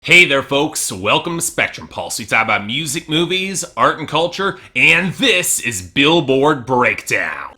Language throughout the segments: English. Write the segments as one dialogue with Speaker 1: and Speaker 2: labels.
Speaker 1: Hey there folks, welcome to Spectrum Pulse. We talk about music, movies, art and culture, and this is Billboard Breakdown.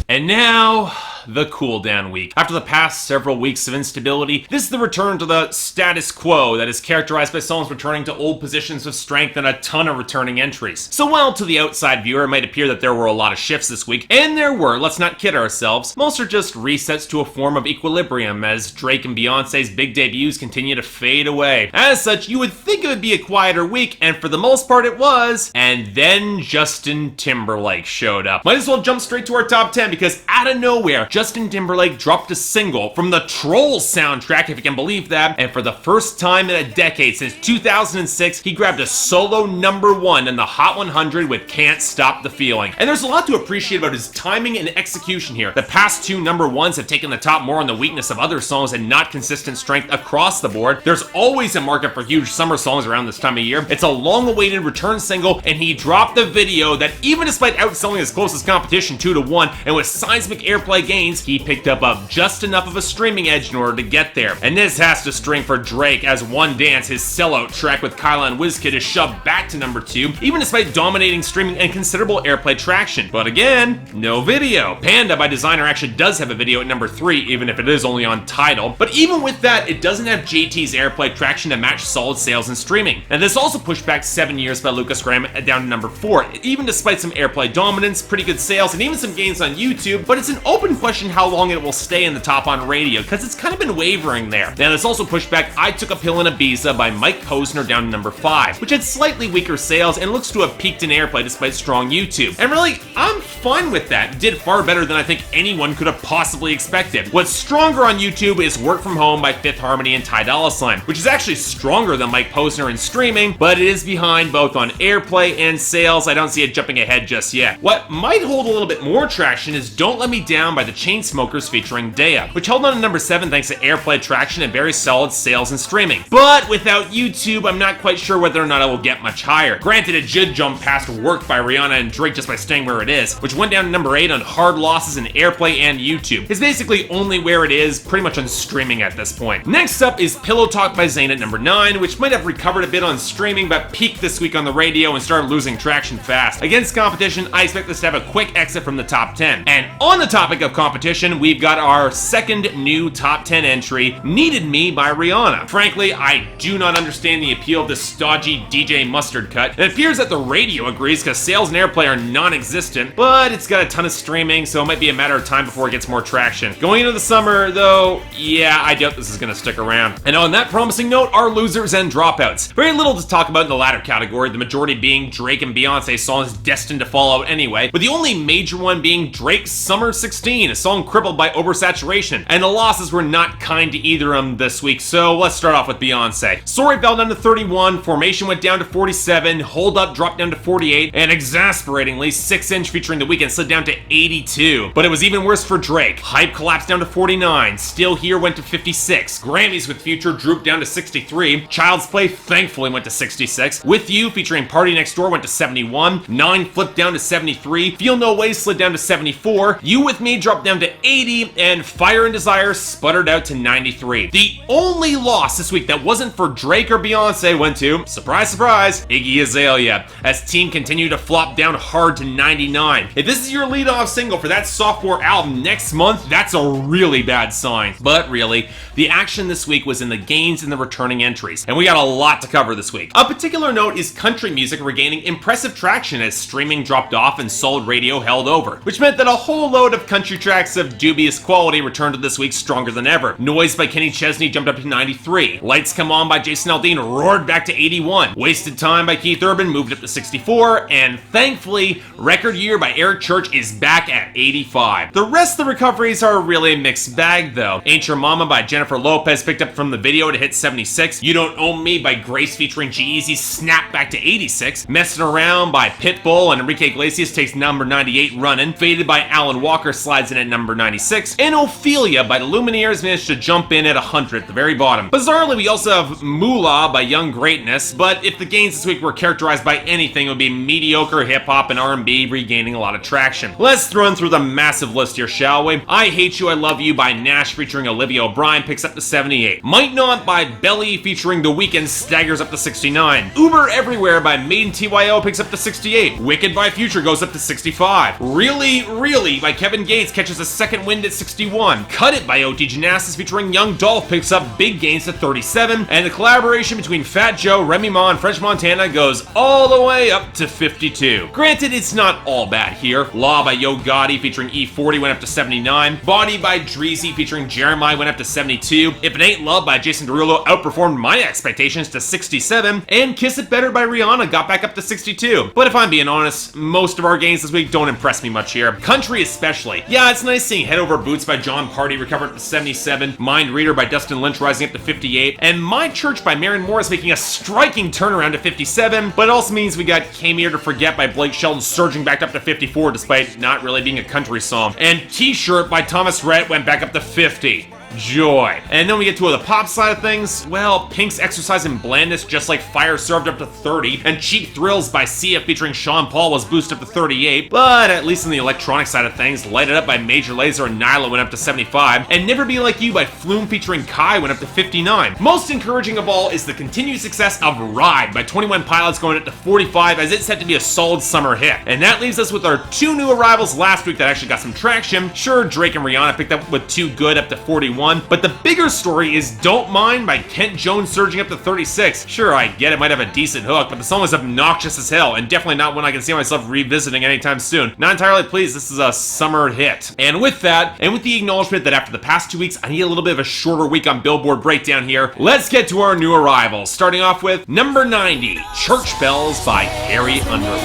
Speaker 1: And now, the cooldown week. After the past several weeks of instability, this is the return to the status quo that is characterized by songs returning to old positions of strength and a ton of returning entries. So while to the outside viewer it might appear that there were a lot of shifts this week, and there were, let's not kid ourselves, most are just resets to a form of equilibrium as Drake and Beyonce's big debuts continue to fade away. As such, you would think it would be a quieter week, and for the most part it was. And then Justin Timberlake showed up. Might as well jump straight to our top 10 because out of nowhere, Justin Timberlake dropped a single from the Trolls soundtrack, if you can believe that, and for the first time in a decade since 2006, he grabbed a solo #1 in the Hot 100 with Can't Stop the Feeling. And there's a lot to appreciate about his timing and execution here. The past two #1s have taken the top more on the weakness of other songs and not consistent strength across the board. There's always a market for huge summer songs around this time of year. It's a long-awaited return single, and he dropped the video that, even despite outselling his closest competition 2-1, and with seismic airplay gains, he picked up just enough of a streaming edge in order to get there. And this has to string for Drake, as One Dance, his sellout track with Kyla and Wizkid, is shoved back to #2, even despite dominating streaming and considerable airplay traction. But again, no video. Panda by Designer actually does have a video at #3, even if it is only on Tidal. But even with that, it doesn't have JT's airplay traction to match solid sales and streaming. And this also pushed back 7 Years by Lucas Graham down to #4, even despite some airplay dominance, pretty good sales, and even some gains on YouTube. But it's an open question how long it will stay in the top on radio, because it's kind of been wavering there. Now this also pushed back I Took a Pill in Ibiza by Mike Posner down to #5, which had slightly weaker sales and looks to have peaked in airplay despite strong YouTube. And really, I'm fine with that. It did far better than I think anyone could have possibly expected. What's stronger on YouTube is Work From Home by Fifth Harmony and Ty Dolla $ign, which is actually stronger than Mike Posner in streaming, but it is behind both on airplay and sales. I don't see it jumping ahead just yet. What might hold a little bit more traction is Don't Let Me Down by the Chainsmokers featuring Daya, which held on to #7 thanks to airplay traction and very solid sales and streaming. But without YouTube, I'm not quite sure whether or not it will get much higher. Granted, it did jump past Work by Ariana and Drake just by staying where it is, which went down to #8 on hard losses in airplay and YouTube. It's basically only where it is, pretty much on streaming at this point. Next up is Pillow Talk by Zayn at #9, which might have recovered a bit on streaming, but peaked this week on the radio and started losing traction fast. Against competition, I expect this to have a quick exit from the top 10. And on the topic of competition, we've got our second new top 10 entry, Needed Me by Ariana. Frankly, I do not understand the appeal of this stodgy DJ Mustard cut. It appears that the radio agrees because sales and airplay are non-existent, but it's got a ton of streaming, so it might be a matter of time before it gets more traction. Going into the summer, though, yeah, I doubt this is going to stick around. And on that promising note, our losers and dropouts. Very little to talk about in the latter category, the majority being Drake and Beyonce songs destined to fall out anyway, with the only major one being Drake's Summer 16, a song crippled by oversaturation. And the losses were not kind to either of them this week, so let's start off with Beyonce. Sorry fell down to 31, Formation went down to 47, Hold Up dropped down to 48, and exasperatingly, 6-inch featuring The Weeknd slid down to 82. But it was even worse for Drake. Hype collapsed down to 49, Still Here went to 56, Grammys with Future drooped down to 63, Child's Play thankfully went to 66, With You featuring Party Next Door went to 71, 9 flipped down to 73, Feel No Way slid down to 74, You With Me dropped down to 80, and Fire and Desire sputtered out to 93. The only loss this week that wasn't for Drake or Beyonce went to, surprise, surprise, Iggy Azalea, as Team continued to flop down hard to 99. If this is your lead-off single for that sophomore album next month, that's a really bad sign. But really, the action this week was in the gains and the returning entries, and we got a lot to cover this week. A particular note is country music regaining impressive traction as streaming dropped off and solid radio held over, which meant that a whole load of country tracks of dubious quality returned to this week stronger than ever. Noise by Kenny Chesney jumped up to 93. Lights Come On by Jason Aldean roared back to 81. Wasted Time by Keith Urban moved up to 64. And thankfully, Record Year by Eric Church is back at 85. The rest of the recoveries are really a mixed bag though. Ain't Your Mama by Jennifer Lopez picked up from the video to hit 76. You Don't Own Me by Grace featuring G-Eazy snapped back to 86. Messing Around by Pitbull and Enrique Iglesias takes #98 running. Faded by Alan Walker slides in at at number 96, and Ophelia by the Lumineers managed to jump in at 100 at the very bottom. Bizarrely, we also have Moolah by Young Greatness, but if the gains this week were characterized by anything, it would be mediocre hip-hop and R&B regaining a lot of traction. Let's run through the massive list here, shall we? I Hate You, I Love You by Nash featuring Olivia O'Brien picks up to 78. Might Not by Belly featuring The Weeknd staggers up to 69. Uber Everywhere by Made in TYO picks up to 68. Wicked by Future goes up to 65. Really, Really by Kevin Gates catches a second wind at 61. Cut It by OT Gymnastics featuring Young Dolph picks up big gains to 37. And the collaboration between Fat Joe, Remy Ma, and French Montana goes all the way up to 52. Granted, it's not all bad here. Law by Yo Gotti featuring E40 went up to 79. Body by Dreezy featuring Jeremiah went up to 72. If It Ain't Love by Jason Derulo outperformed my expectations to 67. And Kiss It Better by Rihanna got back up to 62. But if I'm being honest, most of our gains this week don't impress me much here. Country especially. Yeah, it's nice seeing Head Over Boots by John Party recover up to 77. Mind Reader by Dustin Lynch rising up to 58. And My Church by Maren Morris making a striking turnaround to 57. But it also means we got Came Here to Forget by Blake Shelton surging back up to 54 despite not really being a country song. And T-Shirt by Thomas Rhett went back up to 50. Joy. And then we get to the pop side of things. Well, Pink's Exercise in Blandness Just Like Fire served up to 30, and Cheap Thrills by Sia featuring Sean Paul was boosted up to 38, but at least on the electronic side of things, Light It Up by Major Lazer and Nyla went up to 75, and Never Be Like You by Flume featuring Kai went up to 59. Most encouraging of all is the continued success of Ride by 21 Pilots going up to 45, as it's set to be a solid summer hit. And that leaves us with our two new arrivals last week that actually got some traction. Sure, Drake and Rihanna picked up with Too Good up to 41, but the bigger story is Don't Mind by Kent Jones surging up to 36. Sure, I get it might have a decent hook, but the song is obnoxious as hell, and definitely not one I can see myself revisiting anytime soon. Not entirely pleased, this is a summer hit. And with that, and with the acknowledgement that after the past 2 weeks, I need a little bit of a shorter week on Billboard Breakdown here, let's get to our new arrivals, starting off with number 90, Church Bells by Carrie, Underwood.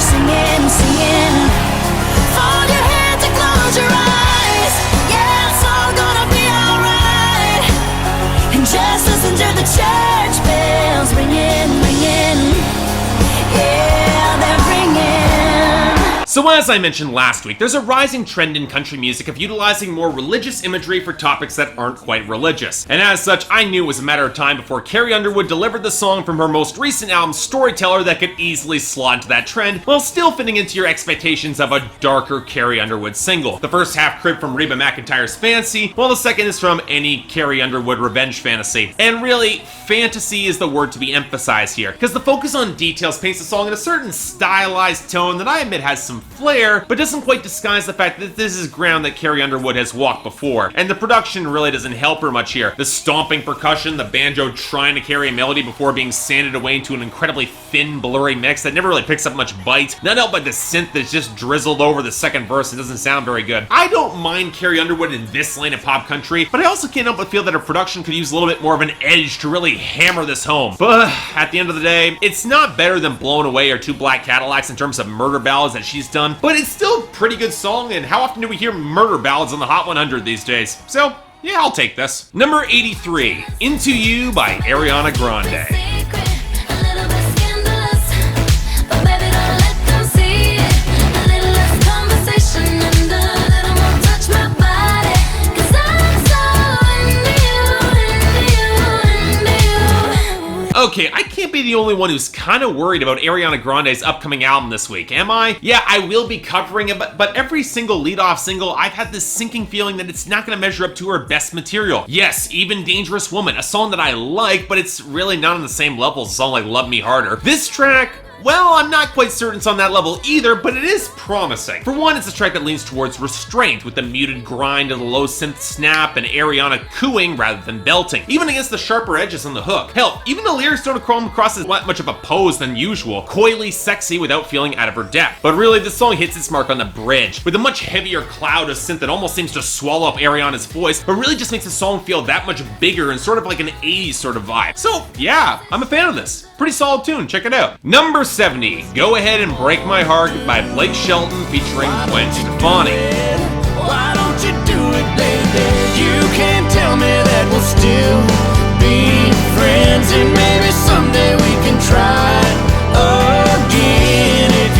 Speaker 2: Singing, singing, fold your hands and close your eyes. Yeah, it's all gonna be alright. And just listen to the church bells ringing, ringing. Yeah, they're ringing.
Speaker 1: So as I mentioned last week, there's a rising trend in country music of utilizing more religious imagery for topics that aren't quite religious. And as such, I knew it was a matter of time before Carrie Underwood delivered the song from her most recent album, Storyteller, that could easily slot into that trend, while still fitting into your expectations of a darker Carrie Underwood single. The first half cribbed from Reba McEntire's Fancy, while the second is from any Carrie Underwood revenge fantasy. And really, fantasy is the word to be emphasized here, because the focus on details paints the song in a certain stylized tone that I admit has some flair, but doesn't quite disguise the fact that this is ground that Carrie Underwood has walked before. And the production really doesn't help her much here. The stomping percussion, the banjo trying to carry a melody before being sanded away into an incredibly thin, blurry mix that never really picks up much bite. Not helped by the synth that's just drizzled over the second verse and doesn't sound very good. I don't mind Carrie Underwood in this lane of pop country, but I also can't help but feel that her production could use a little bit more of an edge to really hammer this home. But at the end of the day, it's not better than Blown Away or Two Black Cadillacs in terms of murder ballads that she's done, but it's still a pretty good song, and how often do we hear murder ballads on the Hot 100 these days? So, yeah, I'll take this. Number 83, Into You by Ariana Grande. Okay, I can't be the only one who's kind of worried about Ariana Grande's upcoming album this week, am I? Yeah, I will be covering it, but every single lead-off single, I've had this sinking feeling that it's not going to measure up to her best material. Yes, even Dangerous Woman, a song that I like, but it's really not on the same level as a song like Love Me Harder. This track, well, I'm not quite certain it's on that level either, but it is promising. For one, it's a track that leans towards restraint, with the muted grind of the low synth snap and Ariana cooing rather than belting, even against the sharper edges on the hook. Hell, even the lyrics don't come across as much of a pose than usual, coyly sexy without feeling out of her depth. But really, this song hits its mark on the bridge, with a much heavier cloud of synth that almost seems to swallow up Ariana's voice, but really just makes the song feel that much bigger and sort of like an 80s sort of vibe. So yeah, I'm a fan of this. Pretty solid tune, check it out. Number 70, Go Ahead and Break My Heart by Blake Shelton featuring Gwen Stefani.
Speaker 2: Why don't you do it, baby? You can't tell me that we'll still be friends, and maybe someday we can try again. If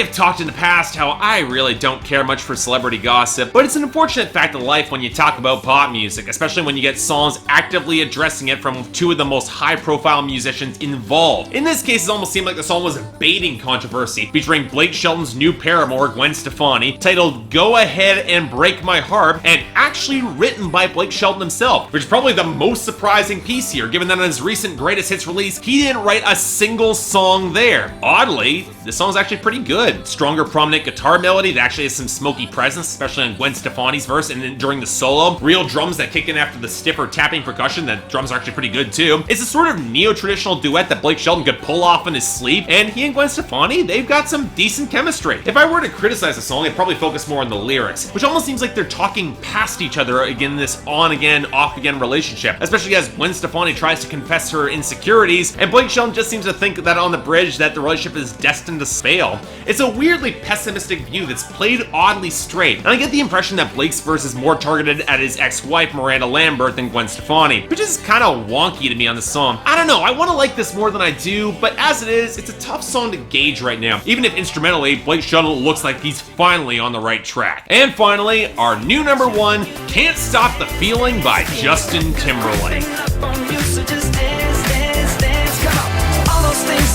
Speaker 1: have talked in the past how I really don't care much for celebrity gossip, but it's an unfortunate fact of life when you talk about pop music, especially when you get songs actively addressing it from two of the most high-profile musicians involved. In this case, it almost seemed like the song was a baiting controversy, featuring Blake Shelton's new paramour, Gwen Stefani, titled Go Ahead and Break My Heart, and actually written by Blake Shelton himself, which is probably the most surprising piece here, given that on his recent Greatest Hits release, he didn't write a single song there. Oddly, this song's actually pretty good. Stronger, prominent guitar melody that actually has some smoky presence, especially on Gwen Stefani's verse, and then during the solo, real drums that kick in after the stiffer tapping percussion. The drums are actually pretty good too. It's a sort of neo-traditional duet that Blake Shelton could pull off in his sleep, and he and Gwen Stefani, they've got some decent chemistry. If I were to criticize the song, I'd probably focus more on the lyrics, which almost seems like they're talking past each other again, this on-again, off-again relationship, especially as Gwen Stefani tries to confess her insecurities, and Blake Shelton just seems to think that on the bridge that the relationship is destined to fail. It's a weirdly pessimistic view that's played oddly straight, and I get the impression that Blake's verse is more targeted at his ex-wife Miranda Lambert than Gwen Stefani, which is kind of wonky to me on the song. I don't know, I want to like this more than I do, but as it is, it's a tough song to gauge right now, even if instrumentally, Blake Shelton looks like he's finally on the right track. And finally, our new number one, Can't Stop the Feeling by Justin Timberlake.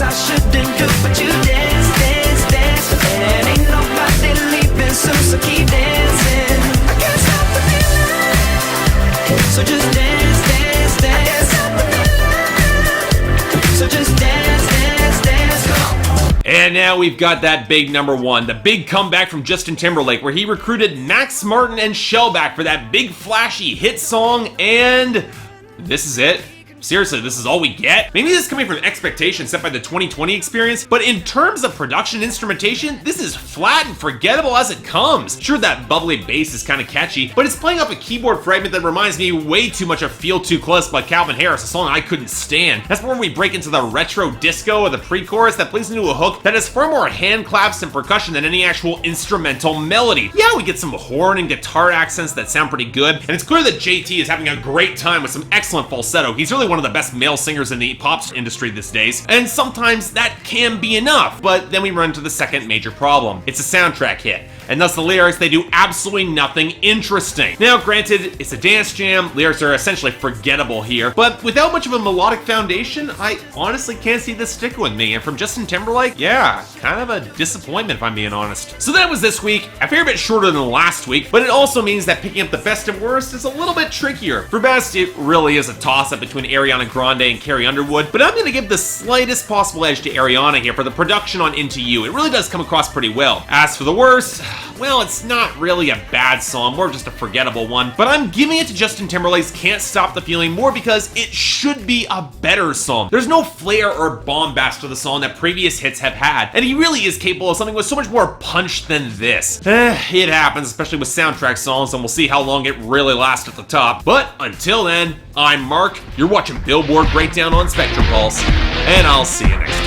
Speaker 2: I shouldn't do, but you dance, dance, dance, and ain't nobody leaving soon, so keep dancing. I can't stop the feeling, so just dance, dance, dance. I can't stop the feeling, so just dance, dance, dance, come on.
Speaker 1: And now we've got that big number one, the big comeback from Justin Timberlake, where he recruited Max Martin and Shellback for that big flashy hit song, and this is it. Seriously, this is all we get? Maybe this is coming from expectations set by the 2020 experience, but in terms of production instrumentation, this is flat and forgettable as it comes. Sure, that bubbly bass is kind of catchy, but it's playing off a keyboard fragment that reminds me way too much of Feel Too Close by Calvin Harris, a song I couldn't stand. That's when we break into the retro disco of the pre-chorus that plays into a hook that has far more hand claps and percussion than any actual instrumental melody. Yeah, we get some horn and guitar accents that sound pretty good, and it's clear that JT is having a great time with some excellent falsetto. He's really one of the best male singers in the pop industry these days, and sometimes that can be enough, but then we run into the second major problem. It's a soundtrack hit, and thus the lyrics, they do absolutely nothing interesting. Now, granted, it's a dance jam, lyrics are essentially forgettable here, but without much of a melodic foundation, I honestly can't see this sticking with me, and from Justin Timberlake, yeah, kind of a disappointment if I'm being honest. So that was this week, a fair bit shorter than last week, but it also means that picking up the best and worst is a little bit trickier. For best, it really is a toss-up between Ariana Grande and Carrie Underwood, but I'm gonna give the slightest possible edge to Ariana here for the production on Into You. It really does come across pretty well. As for the worst, well, it's not really a bad song, more just a forgettable one, but I'm giving it to Justin Timberlake's Can't Stop the Feeling more because it should be a better song. There's no flair or bombast to the song that previous hits have had, and he really is capable of something with so much more punch than this. It happens, especially with soundtrack songs, and we'll see how long it really lasts at the top. But until then, I'm Mark, you're watching Billboard Breakdown on Spectrum Pulse, and I'll see you next time.